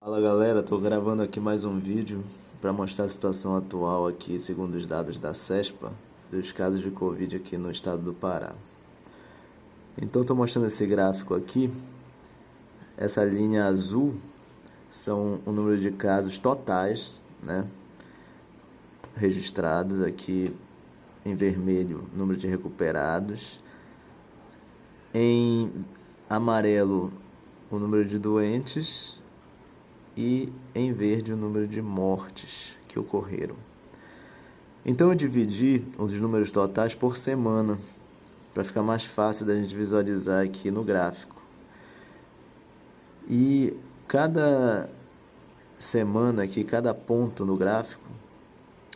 Fala galera, tô gravando aqui mais um vídeo para mostrar a situação atual aqui, segundo os dados da CESPA, dos casos de Covid aqui no estado do Pará. Então tô mostrando esse gráfico aqui. Essa linha azul são o número de casos totais, né, registrados. Aqui em vermelho, número de recuperados. Em amarelo, o número de doentes. E em verde o número de mortes que ocorreram. Então eu dividi os números totais por semana, para ficar mais fácil da gente visualizar aqui no gráfico. E cada semana aqui, cada ponto no gráfico,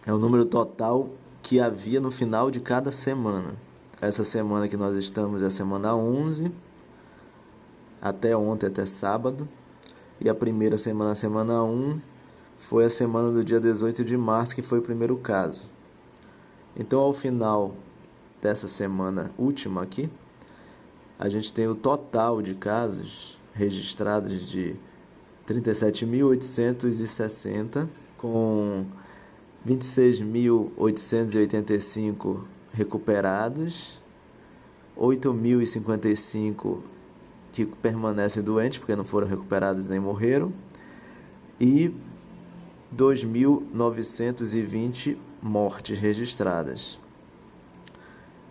é o número total que havia no final de cada semana. Essa semana que nós estamos é a semana 11, até ontem, até sábado. E a primeira semana, a semana 1, foi a semana do dia 18 de março, que foi o primeiro caso. Então, ao final dessa semana última aqui, a gente tem o total de casos registrados de 37.860, com 26.885 recuperados, 8.055 que permanecem doentes porque não foram recuperados nem morreram, e 2.920 mortes registradas.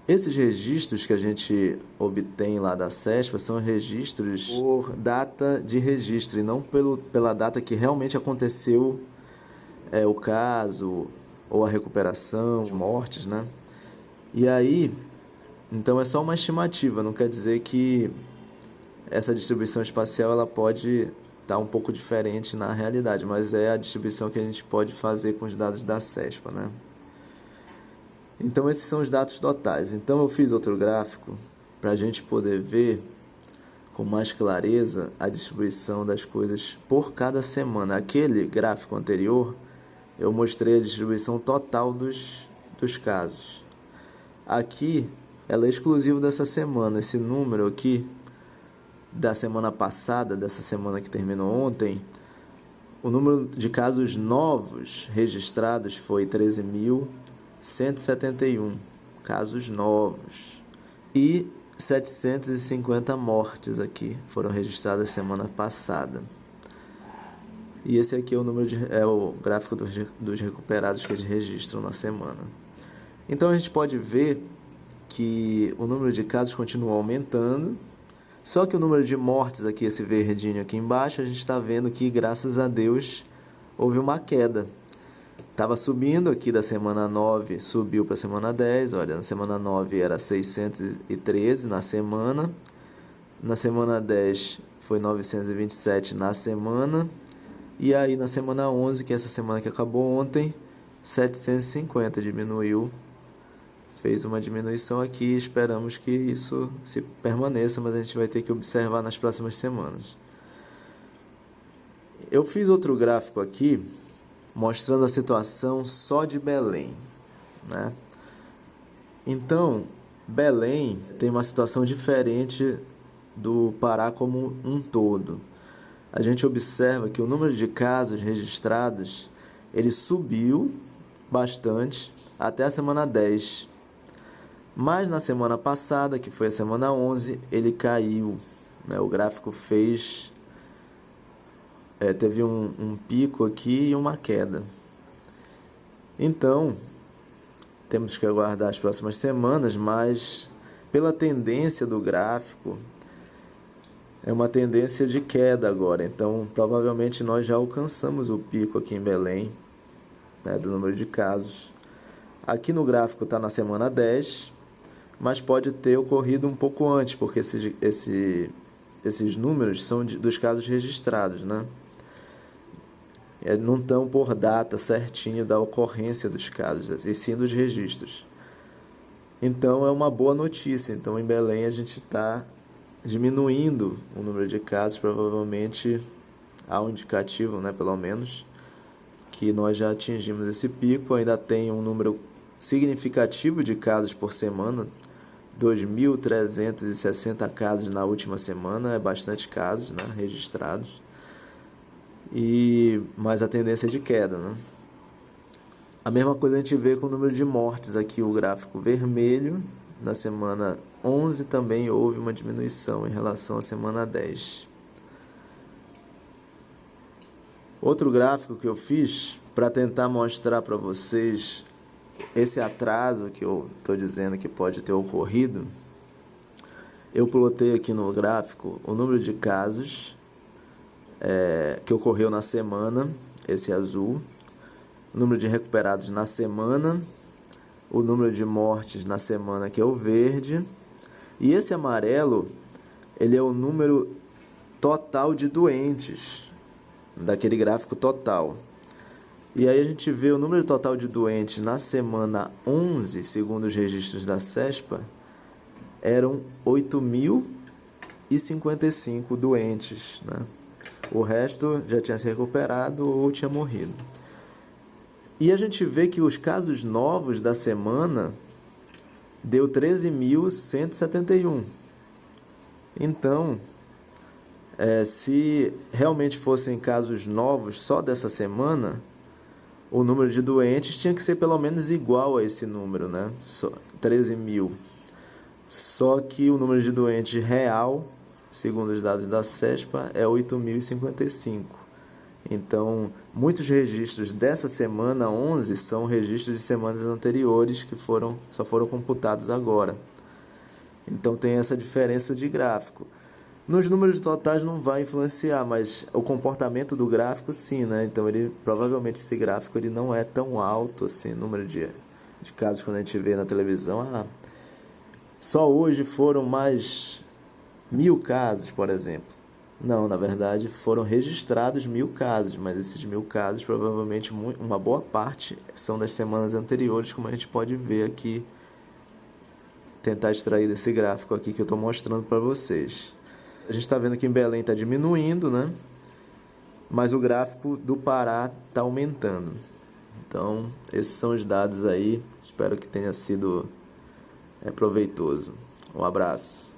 Esses registros que a gente obtém lá da CESPA são registros por data de registro e não pela data que realmente aconteceu o caso ou a recuperação de mortes, né? E aí, então é só uma estimativa, não quer dizer que essa distribuição espacial ela pode estar um pouco diferente na realidade, mas é a distribuição que a gente pode fazer com os dados da CESPA, né? Então esses são os dados totais. Então eu fiz outro gráfico para a gente poder ver com mais clareza a distribuição das coisas por cada semana. Aquele gráfico anterior eu mostrei a distribuição total dos casos. Aqui ela é exclusiva dessa semana. Esse número aqui da semana passada, dessa semana que terminou ontem, o número de casos novos registrados foi 13.171 casos novos e 750 mortes aqui foram registradas semana passada. E esse aqui é o o gráfico dos recuperados que eles registram na semana. Então a gente pode ver que o número de casos continua aumentando. Só que o número de mortes aqui, esse verdinho aqui embaixo, a gente está vendo que, graças a Deus, houve uma queda. Estava subindo aqui da semana 9, subiu para a semana 10. Olha, na semana 9 era 613 na semana. Na semana 10 foi 927 na semana. E aí na semana 11, que é essa semana que acabou ontem, 750, diminuiu. Fez uma diminuição aqui, esperamos que isso se permaneça, mas a gente vai ter que observar nas próximas semanas. Eu fiz outro gráfico aqui, mostrando a situação só de Belém, né? Então, Belém tem uma situação diferente do Pará como um todo. A gente observa que o número de casos registrados, ele subiu bastante até a semana 10. Mas na semana passada, que foi a semana 11, ele caiu, né? O gráfico teve um pico aqui e uma queda. Então, temos que aguardar as próximas semanas, mas pela tendência do gráfico, é uma tendência de queda agora. Então, provavelmente nós já alcançamos o pico aqui em Belém, né, do número de casos. Aqui no gráfico está na semana 10, mas pode ter ocorrido um pouco antes, porque esses números são dos casos registrados, né? Não estão por data certinho da ocorrência dos casos, e sim dos registros. Então é uma boa notícia. Então em Belém a gente está diminuindo o número de casos, provavelmente há um indicativo, né, pelo menos, que nós já atingimos esse pico. Ainda tem um número significativo de casos por semana, 2.360 casos na última semana, é bastante casos, né, registrados. mas a tendência é de queda, né? A mesma coisa a gente vê com o número de mortes aqui, o gráfico vermelho. Na semana 11 também houve uma diminuição em relação à semana 10. Outro gráfico que eu fiz para tentar mostrar para vocês esse atraso que eu estou dizendo que pode ter ocorrido, eu plotei aqui no gráfico o número de casos que ocorreu na semana, esse azul, o número de recuperados na semana, o número de mortes na semana, que é o verde, e esse amarelo, ele é o número total de doentes, daquele gráfico total. E aí a gente vê o número total de doentes na semana 11, segundo os registros da CESPA, eram 8.055 doentes, né? O resto já tinha se recuperado ou tinha morrido. E a gente vê que os casos novos da semana deu 13.171. Então, se realmente fossem casos novos só dessa semana, o número de doentes tinha que ser pelo menos igual a esse número, né? 13.000. Só que o número de doentes real, segundo os dados da CESPA, é 8.055. Então, muitos registros dessa semana 11 são registros de semanas anteriores que só foram computados agora. Então, tem essa diferença de gráfico. Nos números totais não vai influenciar, mas o comportamento do gráfico sim, né? Então, provavelmente esse gráfico ele não é tão alto assim, número de casos quando a gente vê na televisão. Só hoje foram mais 1.000 casos, por exemplo. Não, na verdade foram registrados 1.000 casos, mas esses 1.000 casos provavelmente uma boa parte são das semanas anteriores, como a gente pode ver aqui, tentar extrair desse gráfico aqui que eu estou mostrando para vocês. A gente está vendo que em Belém está diminuindo, né? Mas o gráfico do Pará está aumentando. Então, esses são os dados aí. Espero que tenha sido proveitoso. Um abraço.